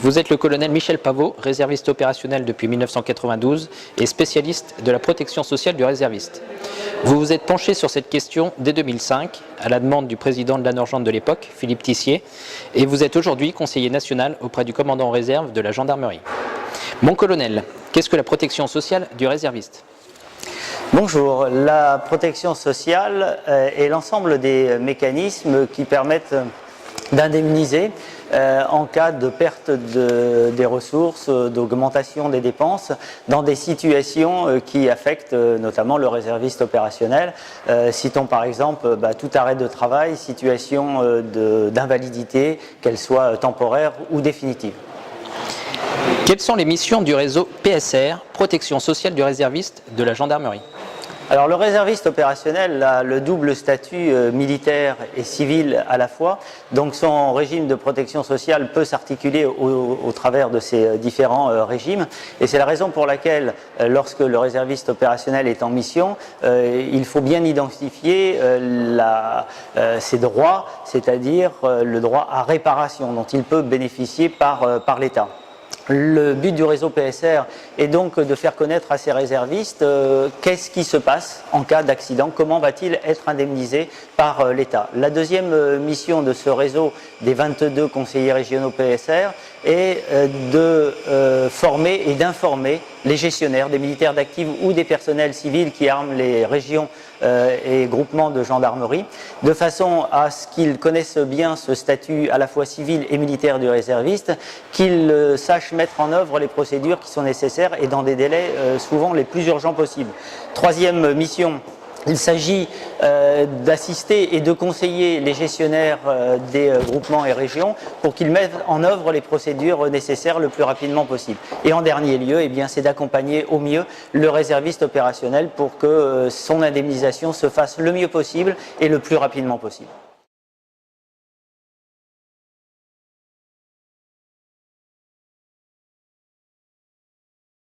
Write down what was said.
Vous êtes le colonel Michel Pavot, réserviste opérationnel depuis 1992 et spécialiste de la protection sociale du réserviste. Vous vous êtes penché sur cette question dès 2005, à la demande du président de l'ANORGENT de l'époque, Philippe Tissier, et vous êtes aujourd'hui conseiller national auprès du commandant en réserve de la gendarmerie. Mon colonel, qu'est-ce que la protection sociale du réserviste ? Bonjour, la protection sociale est l'ensemble des mécanismes qui permettent d'indemniser en cas de perte des ressources, d'augmentation des dépenses dans des situations qui affectent notamment le réserviste opérationnel. Citons par exemple tout arrêt de travail, situation d'invalidité, qu'elle soit temporaire ou définitive. Quelles sont les missions du réseau PSR, Protection sociale du réserviste de la gendarmerie ? Alors le réserviste opérationnel a le double statut militaire et civil à la fois, donc son régime de protection sociale peut s'articuler au travers de ces différents régimes, et c'est la raison pour laquelle lorsque le réserviste opérationnel est en mission, il faut bien identifier ses droits, c'est-à-dire le droit à réparation dont il peut bénéficier par l'État. Le but du réseau PSR est donc de faire connaître à ces réservistes qu'est-ce qui se passe en cas d'accident, comment va-t-il être indemnisé par l'État. La deuxième mission de ce réseau des 22 conseillers régionaux PSR est de former et d'informer les gestionnaires, des militaires d'active ou des personnels civils qui arment les régions et groupements de gendarmerie, de façon à ce qu'ils connaissent bien ce statut à la fois civil et militaire du réserviste, qu'ils sachent mettre en œuvre les procédures qui sont nécessaires et dans des délais souvent les plus urgents possibles. Troisième mission, il s'agit d'assister et de conseiller les gestionnaires des groupements et régions pour qu'ils mettent en œuvre les procédures nécessaires le plus rapidement possible. Et en dernier lieu, c'est d'accompagner au mieux le réserviste opérationnel pour que son indemnisation se fasse le mieux possible et le plus rapidement possible.